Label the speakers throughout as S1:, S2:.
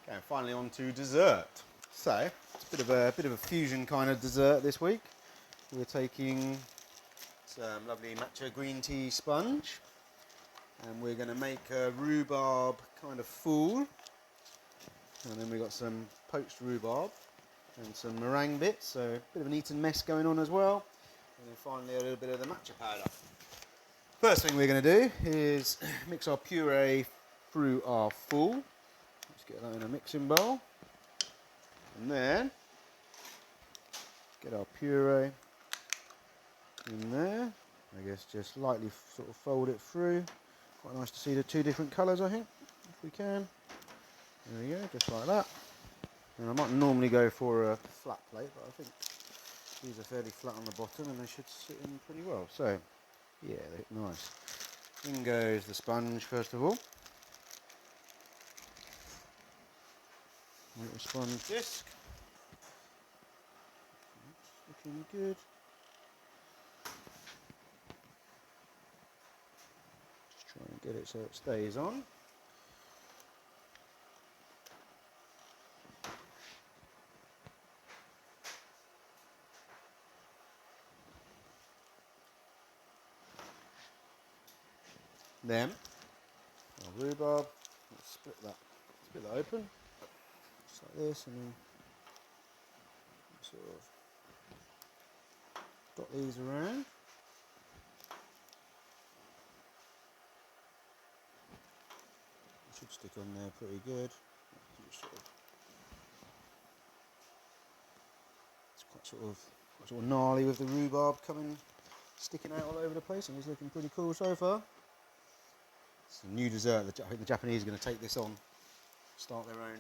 S1: Okay, finally on to dessert. So it's a bit of a fusion kind of dessert this week. We're taking some lovely matcha green tea sponge, and we're going to make a rhubarb kind of fool. And then we've got some poached rhubarb and some meringue bits, so a bit of an Eton mess going on as well. And then finally a little bit of the matcha powder. First thing we're going to do is mix our puree through our fool. Let's get that in a mixing bowl. And then get our puree in there. I guess just lightly sort of fold it through. Quite nice to see the two different colours, I think, if we can. There we go, just like that. And I might normally go for a flat plate, but I think these are fairly flat on the bottom and they should sit in pretty well. So, yeah, they look nice. In goes the sponge first of all. Little sponge disc. It's looking good. Just try and get it so it stays on. Then our rhubarb, let's split that open, just like this, and then sort of dot these around. It should stick on there pretty good. It's quite sort of gnarly with the rhubarb sticking out all over the place, and it's looking pretty cool so far. It's a new dessert. I think the Japanese are going to take this on, start their own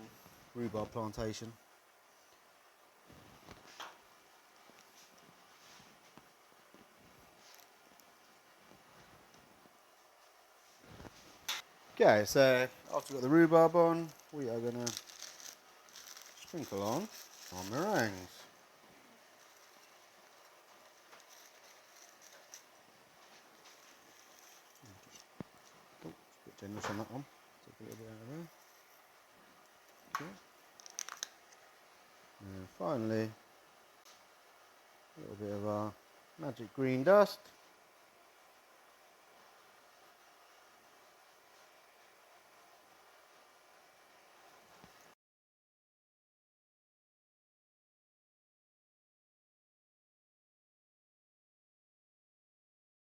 S1: rhubarb plantation. Okay, so after we've got the rhubarb on, we are going to sprinkle on our meringues. Oh, it's a bit generous on that one. Take a little bit out of there. Okay. And finally, a little bit of our magic green dust.